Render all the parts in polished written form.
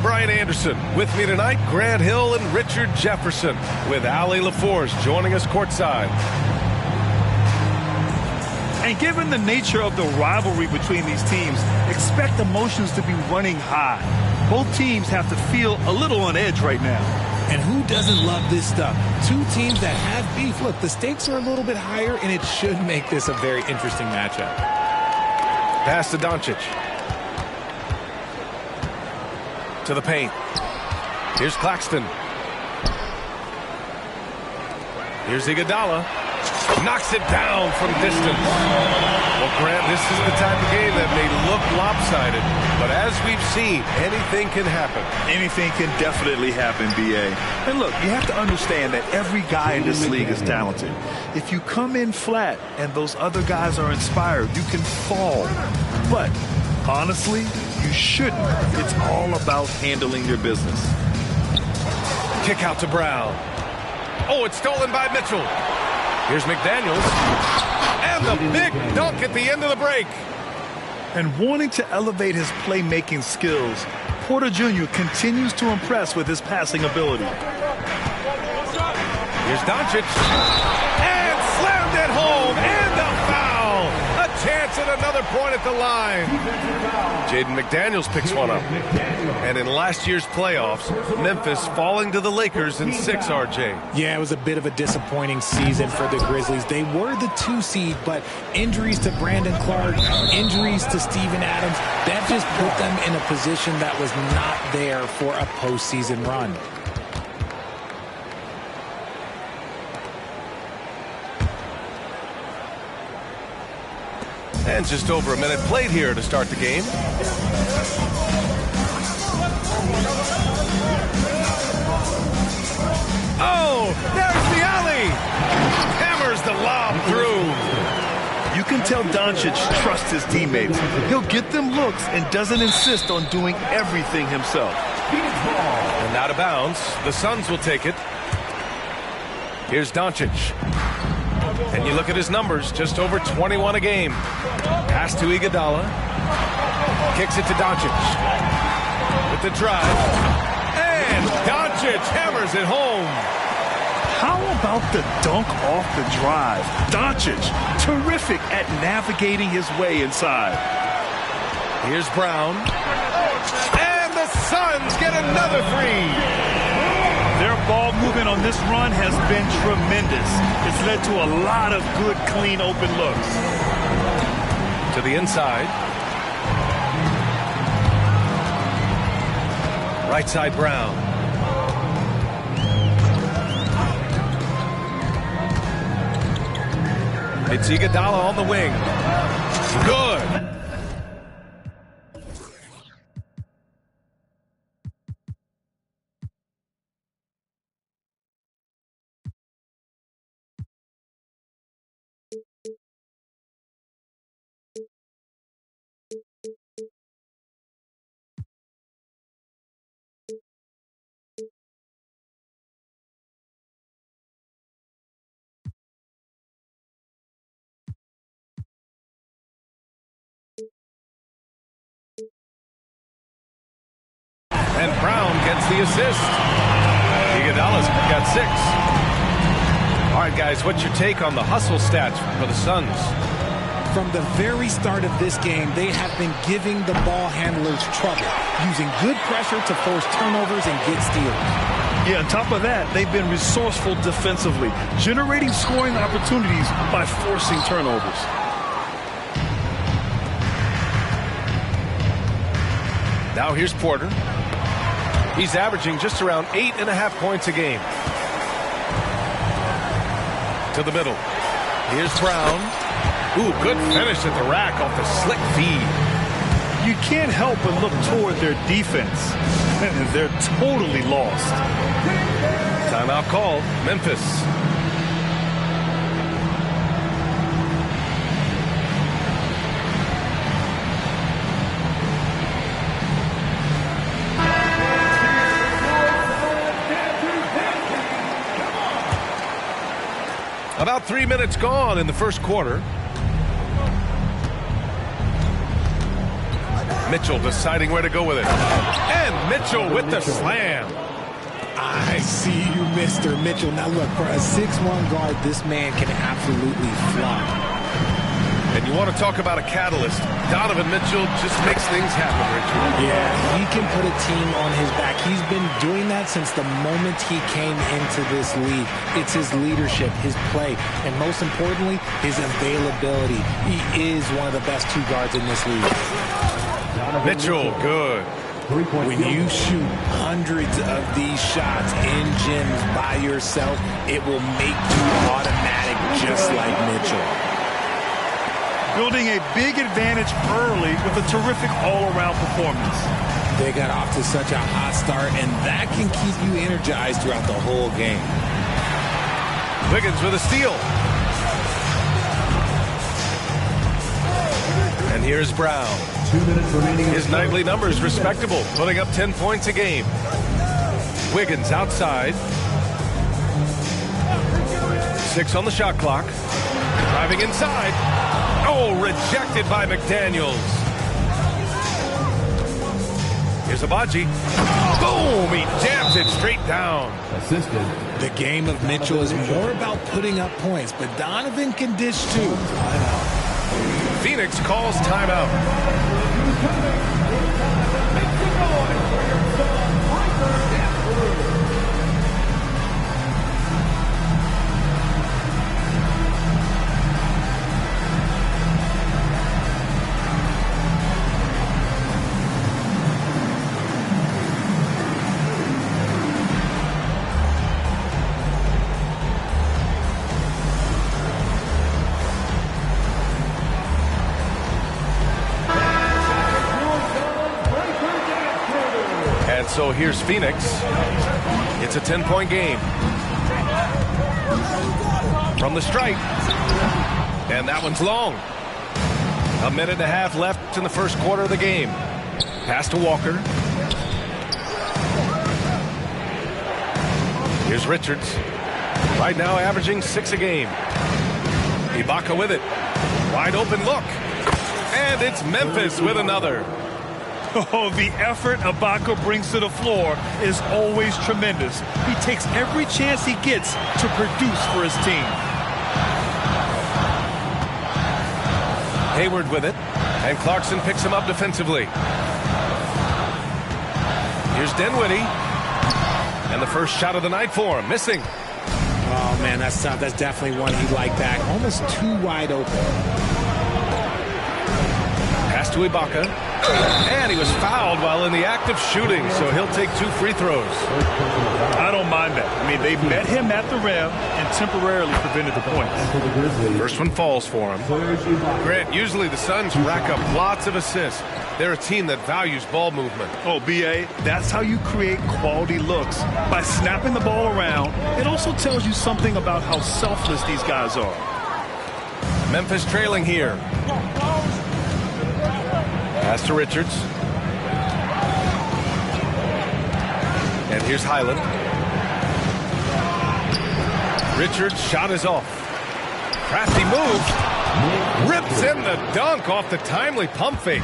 Brian Anderson. With me tonight, Grant Hill and Richard Jefferson, with Allie LaForce joining us courtside. And given the nature of the rivalry between these teams, expect emotions to be running high. Both teams have to feel a little on edge right now. And who doesn't love this stuff? Two teams that have beef. Look, the stakes are a little bit higher, and it should make this a very interesting matchup. Pass to Doncic. To the paint. Here's Claxton. Here's Iguodala. Knocks it down from distance. Well, Grant, this is the type of game that may look lopsided, but as we've seen, anything can happen. Anything can definitely happen, B.A. And look, you have to understand that every guy in this league is talented. If you come in flat and those other guys are inspired, you can fall. But honestly, you shouldn't. It's all about handling your business. Kick out to Brown. Oh, it's stolen by Mitchell. Here's McDaniels. And the big dunk at the end of the break. And wanting to elevate his playmaking skills, Porter Jr. continues to impress with his passing ability. Here's Doncic. And slammed it home. And a foul. A chance at another point at the line. Jaden McDaniels picks one up. And in last year's playoffs, Memphis falling to the Lakers in 6, RJ. Yeah, it was a bit of a disappointing season for the Grizzlies. They were the 2 seed, but injuries to Brandon Clark, injuries to Steven Adams, that just put them in a position that was not there for a postseason run. And just over a minute played here to start the game. Oh, there's the alley. Hammers the lob through. You can tell Doncic trusts his teammates. He'll get them looks and doesn't insist on doing everything himself. And out of bounds. The Suns will take it. Here's Doncic. And you look at his numbers, just over 21 a game. Pass to Iguodala. Kicks it to Doncic. With the drive. And Doncic hammers it home. How about the dunk off the drive? Doncic, terrific at navigating his way inside. Here's Brown. And the Suns get another 3. Their ball movement on this run has been tremendous. It's led to a lot of good, clean, open looks. To the inside. Right side, Brown. It's Iguodala on the wing. Good. And Brown gets the assist. Iguodala's got 6. All right, guys, what's your take on the hustle stats for the Suns? From the very start of this game, they have been giving the ball handlers trouble, using good pressure to force turnovers and get steals. Yeah, on top of that, they've been resourceful defensively, generating scoring opportunities by forcing turnovers. Now here's Porter. He's averaging just around 8.5 points a game. To the middle. Here's Brown. Ooh, good finish at the rack off the slick feed. You can't help but look toward their defense. They're totally lost. Timeout called. Memphis. About 3 minutes gone in the first quarter. Mitchell deciding where to go with it. And Mitchell with the slam. I see you, Mr. Mitchell. Now look, for a 6'1" guard, this man can absolutely fly. And you want to talk about a catalyst. Donovan Mitchell just makes things happen, Richard. Yeah, he can put a team on his back. He's been doing that since the moment he came into this league. It's his leadership, his play, and most importantly, his availability. He is one of the best two guards in this league. Mitchell, good. When you shoot hundreds of these shots in gyms by yourself, it will make you automatic just like Mitchell. Building a big advantage early with a terrific all-around performance. They got off to such a hot start, and that can keep you energized throughout the whole game. Wiggins with a steal. And here's Brown. 2 minutes remaining. His nightly numbers respectable, putting up 10 points a game. Wiggins outside. 6 on the shot clock. Driving inside. Oh, rejected by McDaniels. Here's Abaji. Boom! He jams it straight down. Assisted. The game of Mitchell is more about putting up points, but Donovan can dish too. Phoenix calls timeout. So here's Phoenix. It's a 10-point game. From the stripe. And that one's long. 1.5 minutes left in the first quarter of the game. Pass to Walker. Here's Richards. Right now averaging 6 a game. Ibaka with it. Wide open look. And it's Memphis with another. Oh, the effort Ibaka brings to the floor is always tremendous. He takes every chance he gets to produce for his team. Hayward with it, and Clarkson picks him up defensively. Here's Dinwiddie, and the first shot of the night for him, missing. Oh, man, that's tough. That's definitely one he'd like back. Almost too wide open. Pass to Ibaka. And he was fouled while in the act of shooting, so he'll take 2 free throws. I don't mind that. I mean, they met him at the rim and temporarily prevented the points. First one falls for him. Grant, usually the Suns rack up lots of assists. They're a team that values ball movement. Oh, B.A., that's how you create quality looks. By snapping the ball around, it also tells you something about how selfless these guys are. Memphis trailing here. Pass to Richards. And here's Highland. Richards' shot is off. Crafty move. Rips in the dunk off the timely pump fake.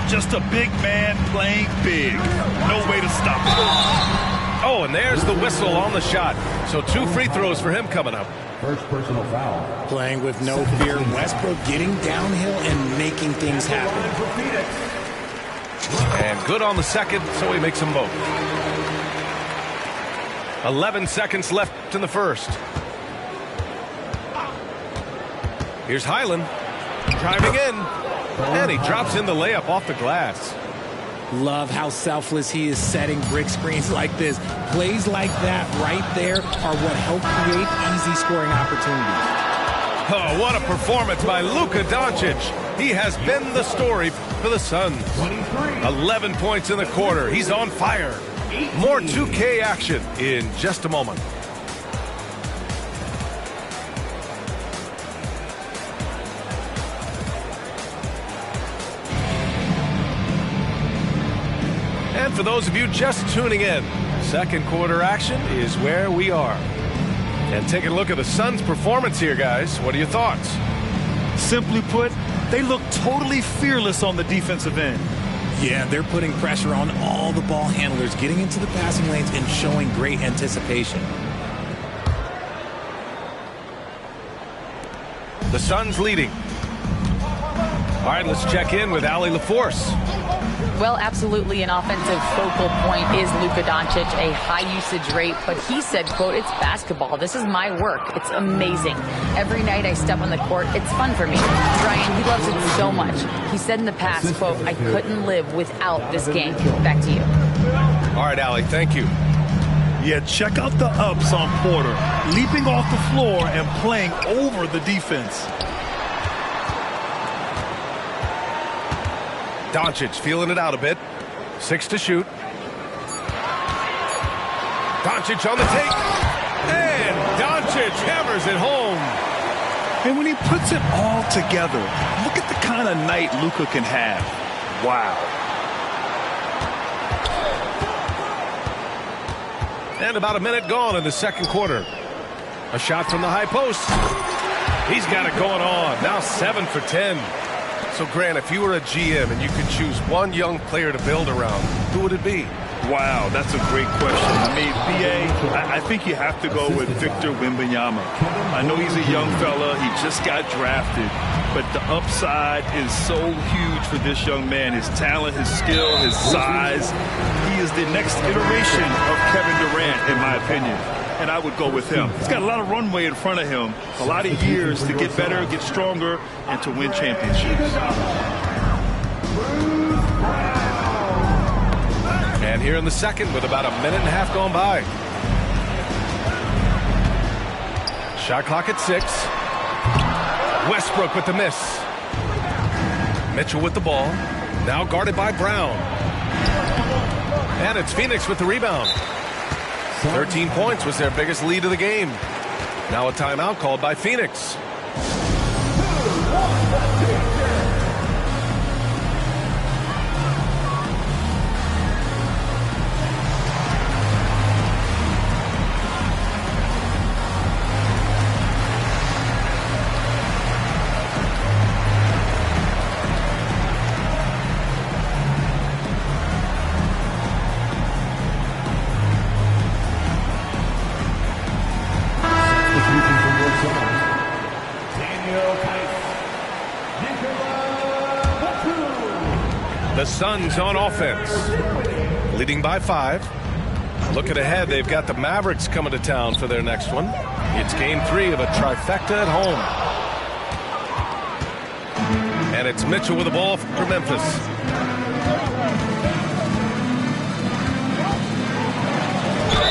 Just a big man playing big. No way to stop it. Oh, and there's the whistle on the shot. So 2 free throws for him coming up. First personal foul. Playing with no fear. Westbrook getting downhill and making things happen. And good on the second, so he makes them both. 11 seconds left in the first. Here's Highland. Driving in. And he drops in the layup off the glass. Love how selfless he is setting brick screens like this. Plays like that right there are what help create easy scoring opportunities. Oh, what a performance by Luka Doncic. He has been the story for the Suns. 11 points in the quarter. He's on fire. More 2K action in just a moment. And for those of you just tuning in, second quarter action is where we are. And taking a look at the Suns' performance here, guys. What are your thoughts? Simply put, They look totally fearless on the defensive end. Yeah, they're putting pressure on all the ball handlers, getting into the passing lanes and showing great anticipation. The Suns leading. All right, let's check in with Allie LaForce. Well, absolutely an offensive focal point is Luka Doncic, a high usage rate, but he said, quote, it's basketball. This is my work. It's amazing. Every night I step on the court, it's fun for me. Ryan, he loves it so much. He said in the past, quote, I couldn't live without this game. Back to you. All right, Allie, thank you. Yeah, check out the ups on Porter, leaping off the floor and playing over the defense. Doncic feeling it out a bit. 6 to shoot. Doncic on the take. And Doncic hammers it home. And when he puts it all together, look at the kind of night Luka can have. Wow. And about a minute gone in the second quarter. A shot from the high post. He's got it going on. Now 7 for 10. So, Grant, if you were a GM and you could choose one young player to build around, who would it be? Wow, that's a great question. I mean, BA, I think you have to go with Victor Wembanyama. I know he's a young fella. He just got drafted. But the upside is so huge for this young man. His talent, his skill, his size. He is the next iteration of Kevin Durant, in my opinion. And I would go with him. He's got a lot of runway in front of him, a lot of years to get better, get stronger, and to win championships. And here in the second with about a minute and a half gone by. Shot clock at 6. Westbrook with the miss. Mitchell with the ball. Now guarded by Brown. And it's Phoenix with the rebound. 13 points was their biggest lead of the game. Now a timeout called by Phoenix. The Suns on offense, leading by 5. Looking ahead, they've got the Mavericks coming to town for their next one. It's game 3 of a trifecta at home. And it's Mitchell with the ball for Memphis.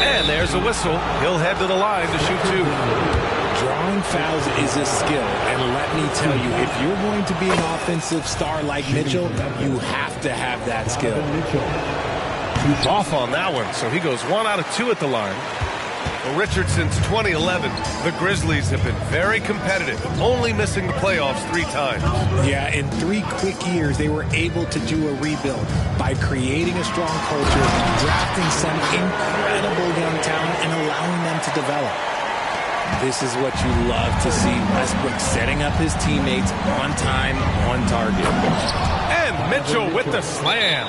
And there's a whistle. He'll head to the line to shoot 2. Drawing fouls is a skill, and let me tell you, if you're going to be an offensive star like Mitchell, you have to have that skill. Off on that one, so he goes 1 out of 2 at the line. Well, Richard, since 2011, the Grizzlies have been very competitive, only missing the playoffs 3 times. Yeah, in 3 quick years, they were able to do a rebuild by creating a strong culture, drafting some incredible young talent, and allowing them to develop. This is what you love to see. Westbrook setting up his teammates on time, on target. And Mitchell with the slam.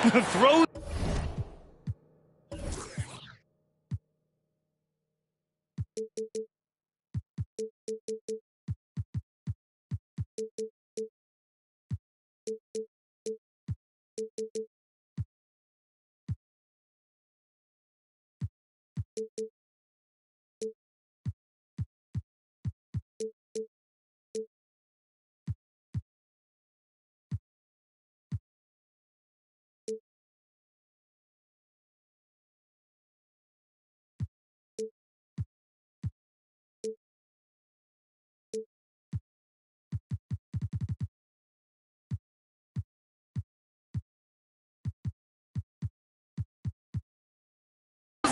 Throw.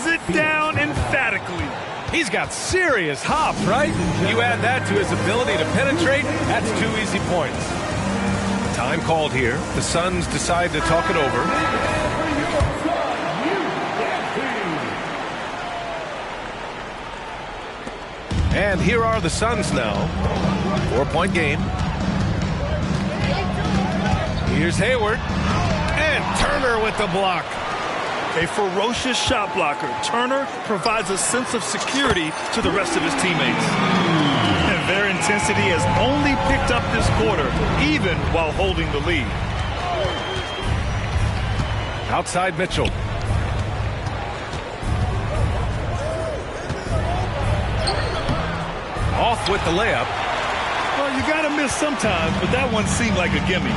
It down emphatically. He's got serious hop, right? You add that to his ability to penetrate, that's 2 easy points. Time called here. The Suns decide to talk it over. And here are the Suns now. 4-point game. Here's Hayward. And Turner with the block. A ferocious shot blocker, Turner provides a sense of security to the rest of his teammates. And their intensity has only picked up this quarter, even while holding the lead. Outside Mitchell. Off with the layup. Well, you got to miss sometimes, but that one seemed like a gimme.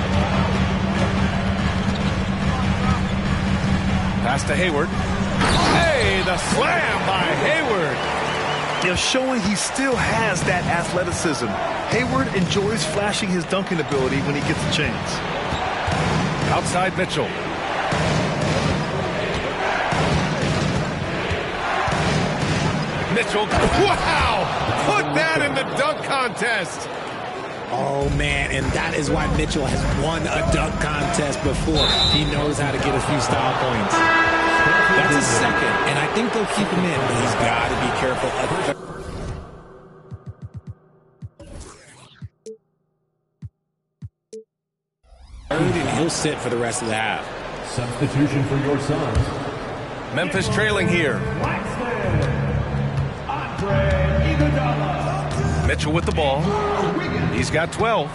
Pass to Hayward. Hey, the slam by Hayward. They're showing he still has that athleticism. Hayward enjoys flashing his dunking ability when he gets a chance. Outside Mitchell. Mitchell, wow! Put that in the dunk contest. Oh, man, and that is why Mitchell has won a dunk contest before. He knows how to get a few style points. That's a second, and I think they'll keep him in, but he's got to be careful of the third, and he'll sit for the rest of the half. Substitution for your Suns. Memphis trailing here. Mitchell with the ball. He's got 12.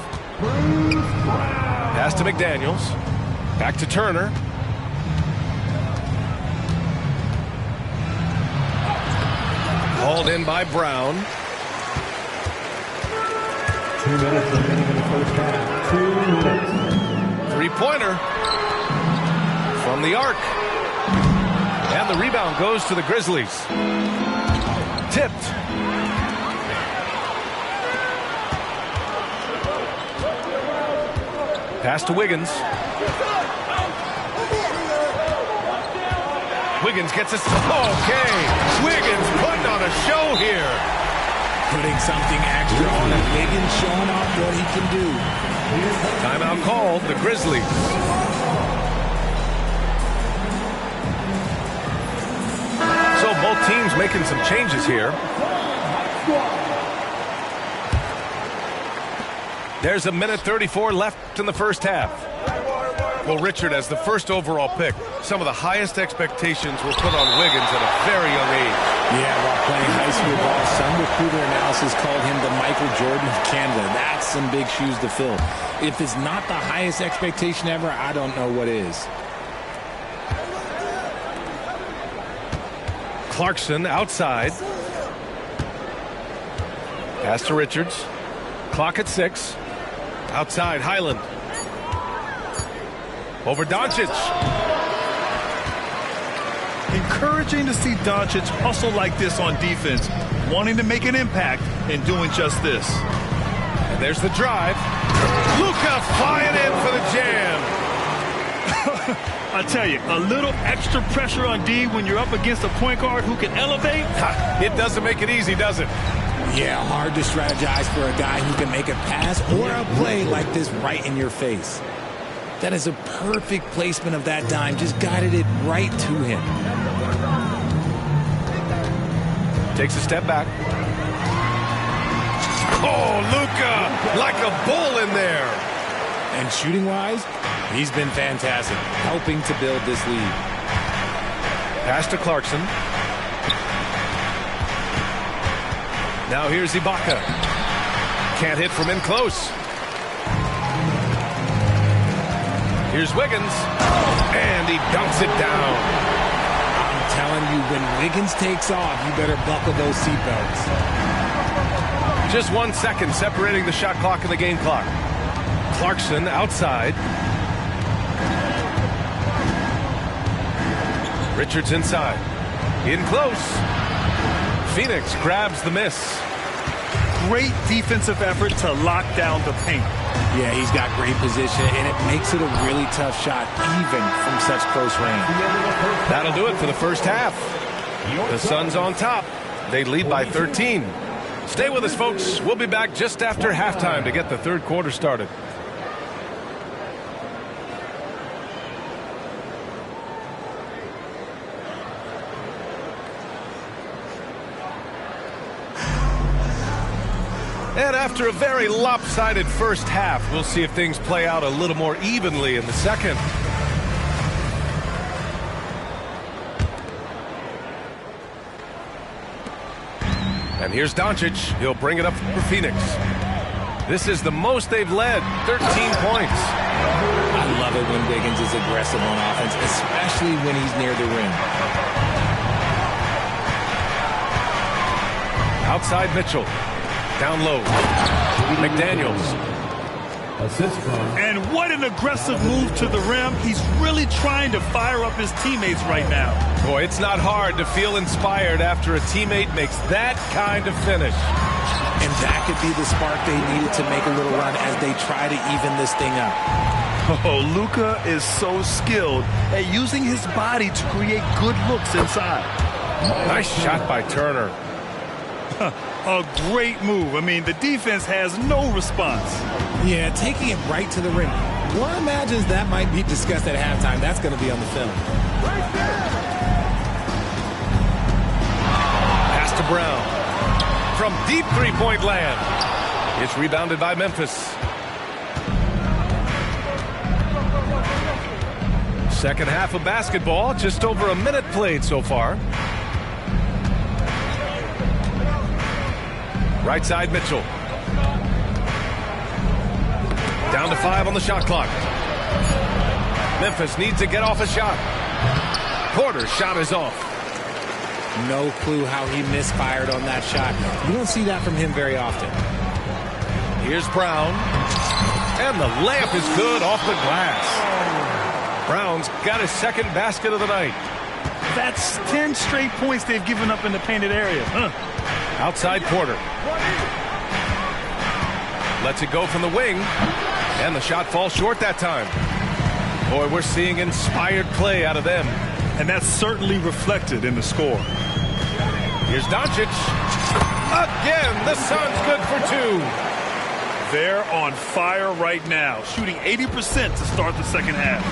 Pass to McDaniels. Back to Turner. Hauled in by Brown. 2 minutes remaining in the first half. 2 minutes. Three-pointer from the arc. And the rebound goes to the Grizzlies. Tipped. Pass to Wiggins. Wiggins gets us. Okay. Wiggins putting on a show here. Putting something extra on it. Wiggins showing off what he can do. Timeout called. The Grizzlies. So both teams making some changes here. There's a minute 34 left in the first half. Well, Richard, as the first overall pick, some of the highest expectations were put on Wiggins at a very young age. Yeah, while playing high school ball, some recruiter analysis called him the Michael Jordan of Canada. That's some big shoes to fill. If it's not the highest expectation ever, I don't know what is. Clarkson outside. Pass to Richards. Clock at 6. Outside, Highland. Over Doncic. Encouraging to see Doncic hustle like this on defense, wanting to make an impact and doing just this. And there's the drive. Luka flying in for the jam. I tell you, a little extra pressure on D when you're up against a point guard who can elevate. It doesn't make it easy, does it? Yeah, hard to strategize for a guy who can make a pass or a play like this right in your face. That is a perfect placement of that dime. Just guided it right to him. Takes a step back. Oh, Luka, like a bull in there. And shooting-wise, he's been fantastic, helping to build this lead. Pass to Clarkson. Now here's Ibaka. Can't hit from in close. Here's Wiggins. And he dunks it down. I'm telling you, when Wiggins takes off, you better buckle those seatbelts. Just 1 second separating the shot clock and the game clock. Clarkson outside. Richards inside. In close. Phoenix grabs the miss. Great defensive effort to lock down the paint. Yeah, he's got great position, and it makes it a really tough shot, even from such close range. That'll do it for the first half. The Suns on top. They lead by 13. Stay with us, folks. We'll be back just after halftime to get the third quarter started. And after a very lopsided first half, we'll see if things play out a little more evenly in the second. And here's Doncic. He'll bring it up for Phoenix. This is the most they've led, 13 points. I love it when Wiggins is aggressive on offense, especially when he's near the rim. Outside Mitchell. Down low. McDaniels. Assist from. And what an aggressive move to the rim. He's really trying to fire up his teammates right now. Boy, it's not hard to feel inspired after a teammate makes that kind of finish. And that could be the spark they needed to make a little run as they try to even this thing up. Oh, Luka is so skilled at using his body to create good looks inside. Nice shot by Turner. A great move. I mean, the defense has no response. Yeah, taking it right to the rim. One imagines that might be discussed at halftime. That's going to be on the film. Pass to Brown. From deep three-point land. It's rebounded by Memphis. Second half of basketball, just over a minute played so far. Right side Mitchell. Down to 5 on the shot clock. Memphis needs to get off a shot. Porter's shot is off. No clue how he misfired on that shot. You don't see that from him very often. Here's Brown. And the layup is good off the glass. Brown's got his second basket of the night. That's 10 straight points they've given up in the painted area. Outside Porter. Lets it go from the wing. And the shot falls short that time. Boy, we're seeing inspired play out of them. And that's certainly reflected in the score. Here's Doncic. Again, the Suns good for 2. They're on fire right now, shooting 80% to start the second half.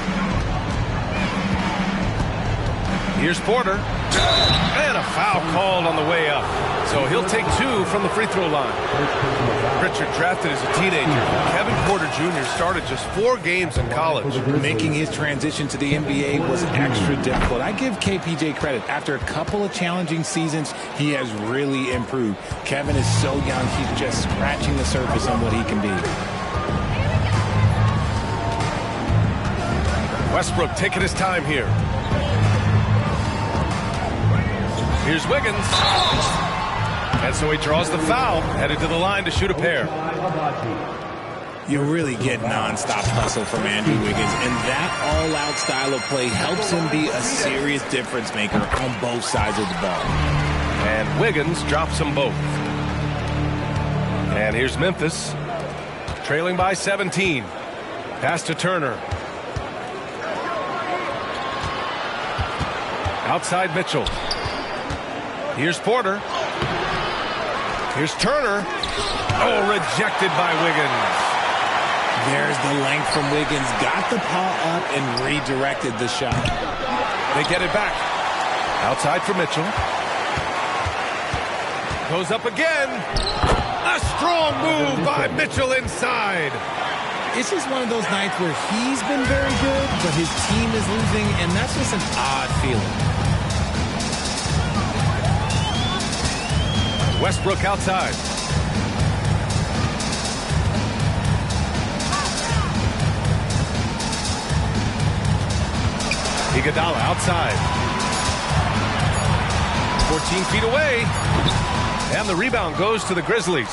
Here's Porter. And a foul called on the way up. So he'll take 2 from the free throw line. Richard, drafted as a teenager, Kevin Porter Jr. started just 4 games in college. Making his transition to the NBA was extra difficult. I give KPJ credit. After a couple of challenging seasons, he has really improved. Kevin is so young, he's just scratching the surface on what he can be. Westbrook taking his time here. Here's Wiggins. And so he draws the foul, headed to the line to shoot a pair. You really get nonstop hustle from Andrew Wiggins, and that all-out style of play helps him be a serious difference maker on both sides of the ball. And Wiggins drops them both. And here's Memphis, trailing by 17. Pass to Turner. Outside Mitchell. Here's Porter. Here's Turner. Oh, rejected by Wiggins. There's the length from Wiggins. Got the paw up and redirected the shot. They get it back. Outside for Mitchell. Goes up again. A strong move by Mitchell inside. It's just one of those nights where he's been very good, but his team is losing, and that's just an odd feeling. Westbrook outside. Iguodala outside. 14 feet away. And the rebound goes to the Grizzlies.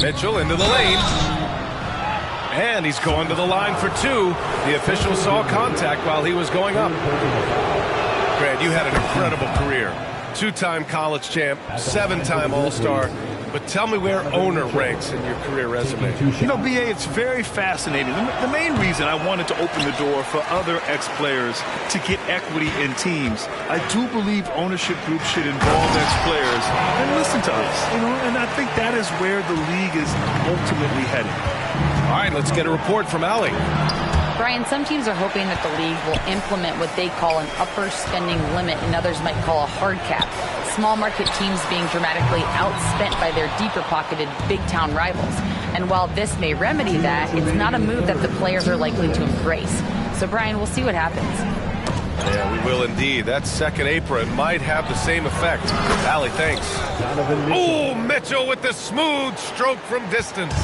Mitchell into the lane. And he's going to the line for 2. The official saw contact while he was going up. Grant, you had an incredible career. 2-time college champ, 7-time All-Star. But tell me where owner ranks in your career resume. You know, B.A., it's very fascinating. The main reason I wanted to open the door for other ex-players to get equity in teams, I do believe ownership groups should involve ex-players and listen to us. You know, and I think that is where the league is ultimately heading. All right, let's get a report from Allie. Brian, some teams are hoping that the league will implement what they call an upper spending limit, and others might call a hard cap. Small market teams being dramatically outspent by their deeper pocketed big town rivals. And while this may remedy that, it's not a move that the players are likely to embrace. So Brian, we'll see what happens. Yeah, we will indeed. That second apron might have the same effect. Allie, thanks. Oh, Mitchell with the smooth stroke from distance.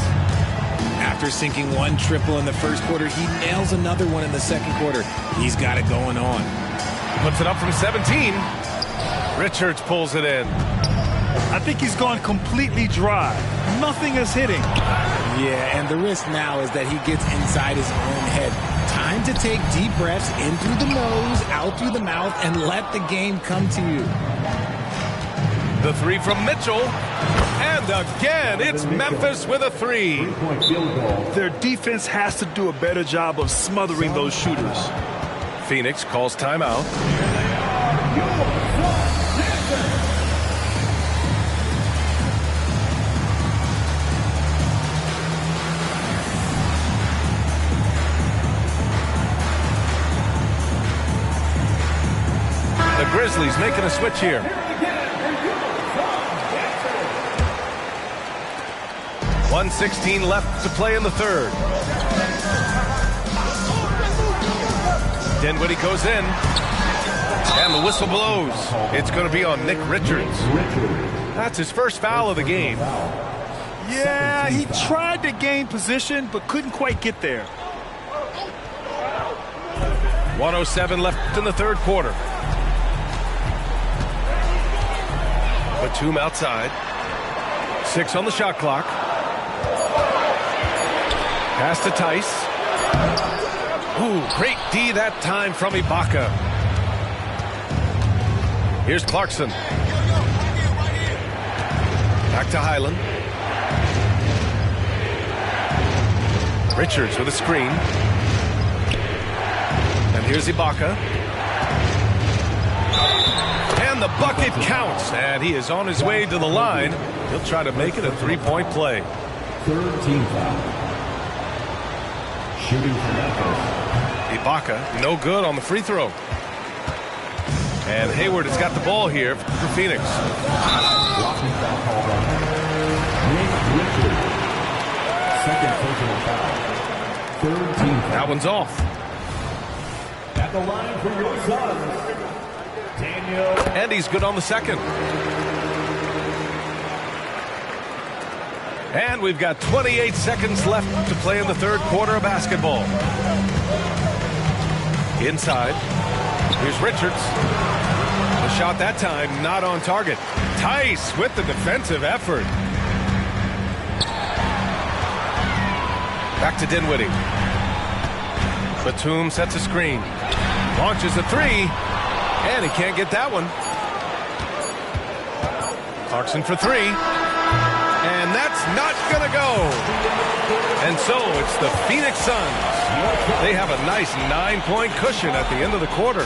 After sinking one triple in the first quarter, he nails another one in the second quarter. He's got it going on. Puts it up from 17. Richards pulls it in. I think he's gone completely dry. Nothing is hitting. Yeah, and the risk now is that he gets inside his own head. Time to take deep breaths in through the nose, out through the mouth, and let the game come to you. The three from Mitchell. And again, it's Memphis with a three. Three-point field goal. Their defense has to do a better job of smothering those shooters. Phoenix calls timeout. The Grizzlies making a switch here. .116 left to play in the third. Dinwiddie goes in. And the whistle blows. It's going to be on Nick Richards. That's his first foul of the game. Yeah, he tried to gain position, but couldn't quite get there. 1:07 left in the third quarter. Batum outside. 6 on the shot clock. Pass to Tice. Ooh, great D that time from Ibaka. Here's Clarkson. Back to Highland. Richards with a screen. And here's Ibaka. And the bucket counts. And he is on his way to the line. He'll try to make it a three-point play. Third team foul. Shooting for Memphis. Ibaka, no good on the free throw. And Hayward has got the ball here for Phoenix. Blocking foul called on Nick Richards. Second personal foul. Third team foul. That one's off. At the line for your Suns, Daniel. And he's good on the second. And we've got 28 seconds left to play in the third quarter of basketball. Inside. Here's Richards. The shot that time not on target. Tice with the defensive effort. Back to Dinwiddie. Batum sets a screen. Launches a three. And he can't get that one. Clarkson for three. And that's not going to go. And so it's the Phoenix Suns. They have a nice 9-point cushion at the end of the quarter.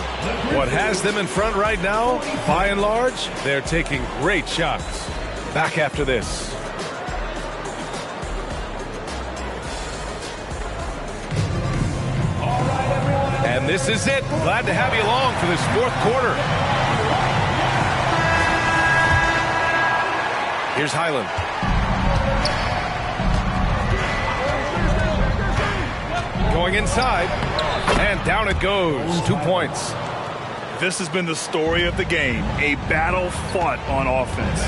What has them in front right now, by and large, they're taking great shots. Back after this. And this is it. Glad to have you along for this fourth quarter. Here's Highland. Going inside, and down it goes. 2 points. This has been the story of the game, a battle fought on offense.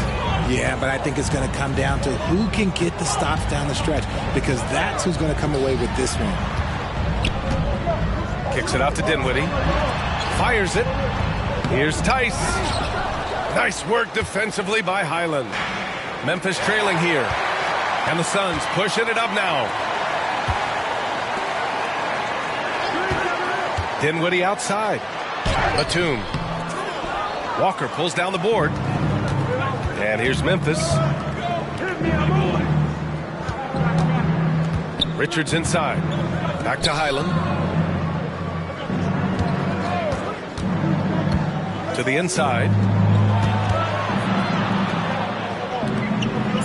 Yeah, but I think it's going to come down to who can get the stops down the stretch, because that's who's going to come away with this one. Kicks it out to Dinwiddie. Fires it. Here's Tice. Nice work defensively by Highland. Memphis trailing here. And the Suns pushing it up now. Dinwiddie outside. Batum. Walker pulls down the board. And here's Memphis. Richards inside. Back to Highland. To the inside.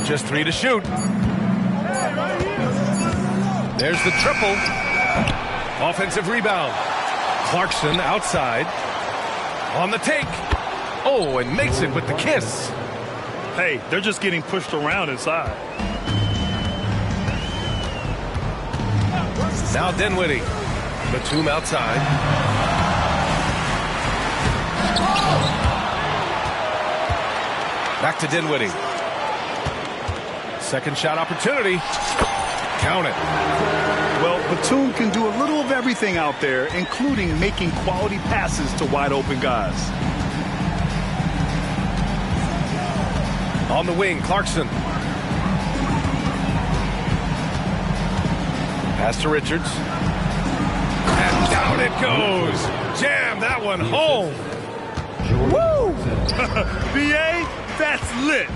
Just 3 to shoot. There's the triple. Offensive rebound. Clarkson outside. On the take. Oh, and makes it with the kiss. Hey, they're just getting pushed around inside. Now Dinwiddie. Batum outside. Back to Dinwiddie. Second shot opportunity. Count it. Well, Batum can do a little of everything out there, including making quality passes to wide open guys. On the wing, Clarkson. Pass to Richards. And down it goes. Jam that one home. Woo! B.A., that's lit.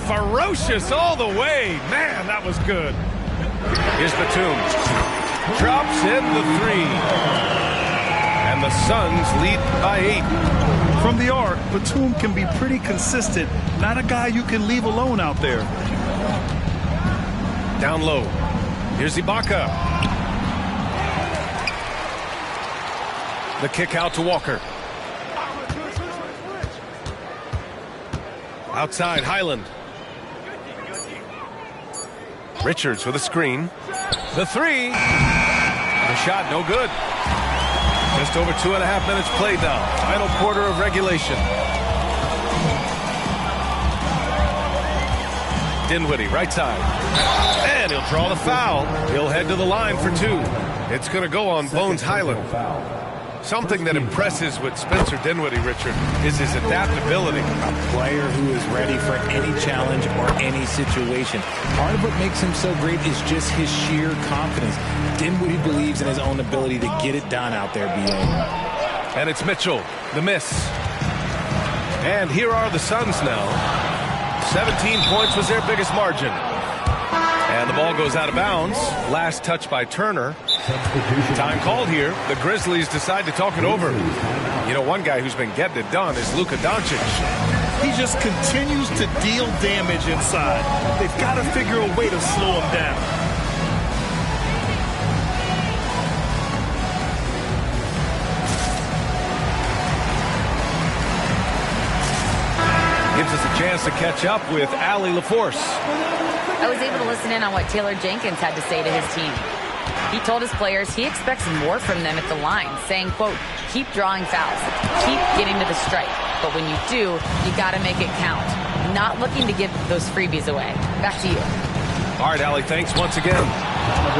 Ferocious all the way. Man, that was good. Here's Batum. Drops in the three. And the Suns lead by 8. From the arc, Batum can be pretty consistent. Not a guy you can leave alone out there. Down low. Here's Ibaka. The kick out to Walker. Outside, Highland. Richards with a screen. The three. The shot, no good. Just over 2.5 minutes played now. Final quarter of regulation. Dinwiddie, right side. And he'll draw the foul. He'll head to the line for 2. It's going to go on Bones Highland. Something that impresses with Spencer Dinwiddie, Richard, is his adaptability. A player who is ready for any challenge or any situation. Part of what makes him so great is just his sheer confidence. Dinwiddie believes in his own ability to get it done out there, B.A. And it's Mitchell, the miss. And here are the Suns now. 17 points was their biggest margin. And the ball goes out of bounds. Last touch by Turner. Time called here. The Grizzlies decide to talk it over. You know, one guy who's been getting it done is Luka Doncic. He just continues to deal damage inside. They've got to figure a way to slow him down. Gives us a chance to catch up with Allie LaForce. I was able to listen in on what Taylor Jenkins had to say to his team. He told his players he expects more from them at the line, saying, quote, keep drawing fouls, keep getting to the stripe. But when you do, you got to make it count. Not looking to give those freebies away. Back to you. All right, Allie, thanks once again.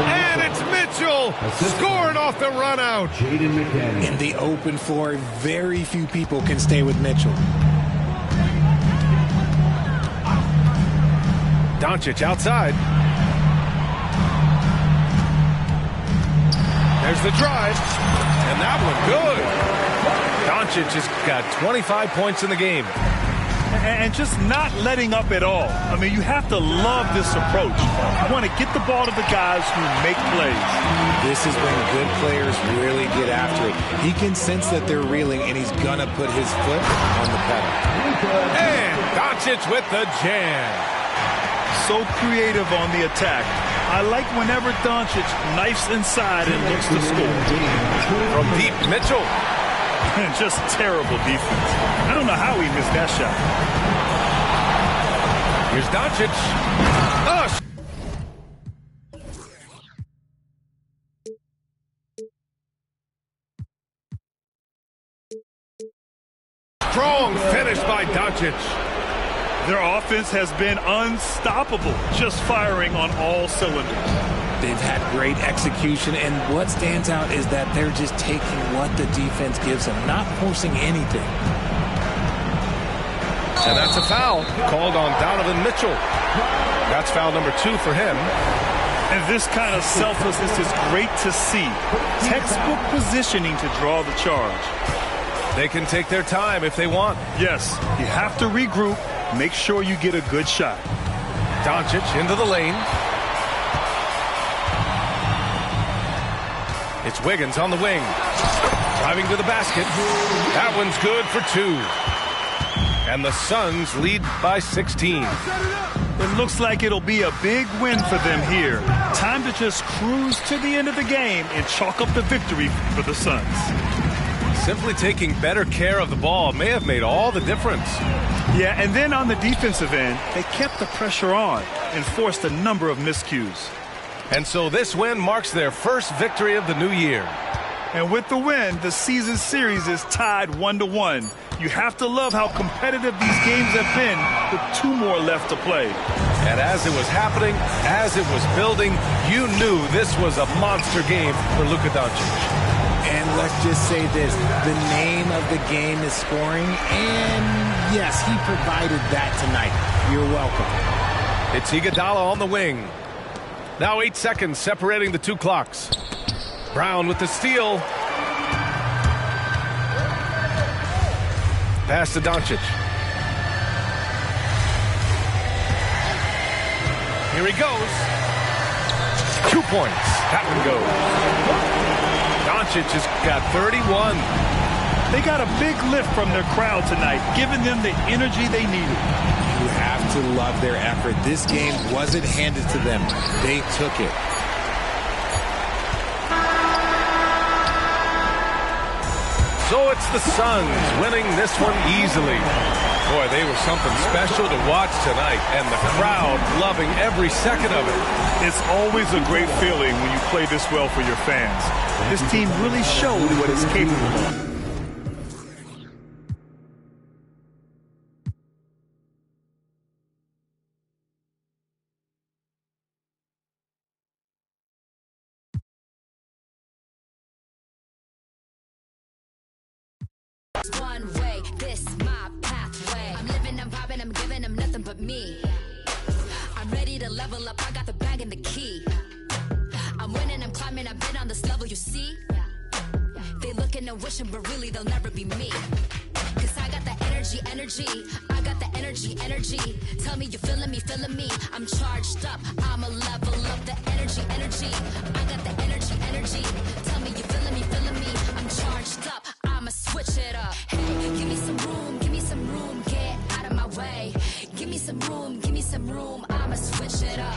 And it's Mitchell scoring off the run out. In the open floor, very few people can stay with Mitchell. Doncic outside. There's the drive. And that one good. Doncic has got 25 points in the game. And just not letting up at all. I mean, you have to love this approach. You want to get the ball to the guys who make plays. This is when good players really get after it. He can sense that they're reeling, and he's going to put his foot on the pedal. And Doncic with the jam. So creative on the attack. I like whenever Doncic knifes inside and looks to score. From deep, Mitchell. Just terrible defense. I don't know how he missed that shot. Here's Doncic. Strong finish by Doncic. Their offense has been unstoppable, just firing on all cylinders. They've had great execution, and what stands out is that they're just taking what the defense gives them, not forcing anything. And that's a foul called on Donovan Mitchell. That's foul number 2 for him. And this kind of selflessness is great to see. Textbook positioning to draw the charge. They can take their time if they want. Yes, you have to regroup. Make sure you get a good shot. Doncic into the lane. It's Wiggins on the wing. Driving to the basket. That one's good for 2. And the Suns lead by 16. It looks like it'll be a big win for them here. Time to just cruise to the end of the game and chalk up the victory for the Suns. Simply taking better care of the ball may have made all the difference. Yeah, and then on the defensive end, they kept the pressure on and forced a number of miscues. And so this win marks their first victory of the new year. And with the win, the season series is tied 1-1. You have to love how competitive these games have been with 2 more left to play. And as it was happening, as it was building, you knew this was a monster game for Luka Doncic. And let's just say this, the name of the game is scoring, and yes, he provided that tonight. You're welcome. It's Iguodala on the wing. Now 8 seconds separating the 2 clocks. Brown with the steal. Pass to Doncic. Here he goes. 2 points. That one goes. Doncic has got 31. They got a big lift from their crowd tonight, giving them the energy they needed. You have to love their effort. This game wasn't handed to them. They took it. So it's the Suns winning this one easily. Boy, they were something special to watch tonight, and the crowd loving every second of it. It's always a great feeling when you play this well for your fans. This team really showed what it's capable of. One way, this my pathway. I'm living, I'm vibing, I'm giving them nothing but me. I'm ready to level up, I got the bag and the key. I'm winning, I'm climbing, I've been on this level, you see. They looking and wishing, but really they'll never be me. Cause I got the energy, I got the energy. Tell me you feeling me, I'm charged up, I'ma level up the energy. I got the energy. Tell me you feeling me, I'm charged up, I'ma switch it up. Hey, give me some room, get out of my way. Give me some room, I'ma switch it up.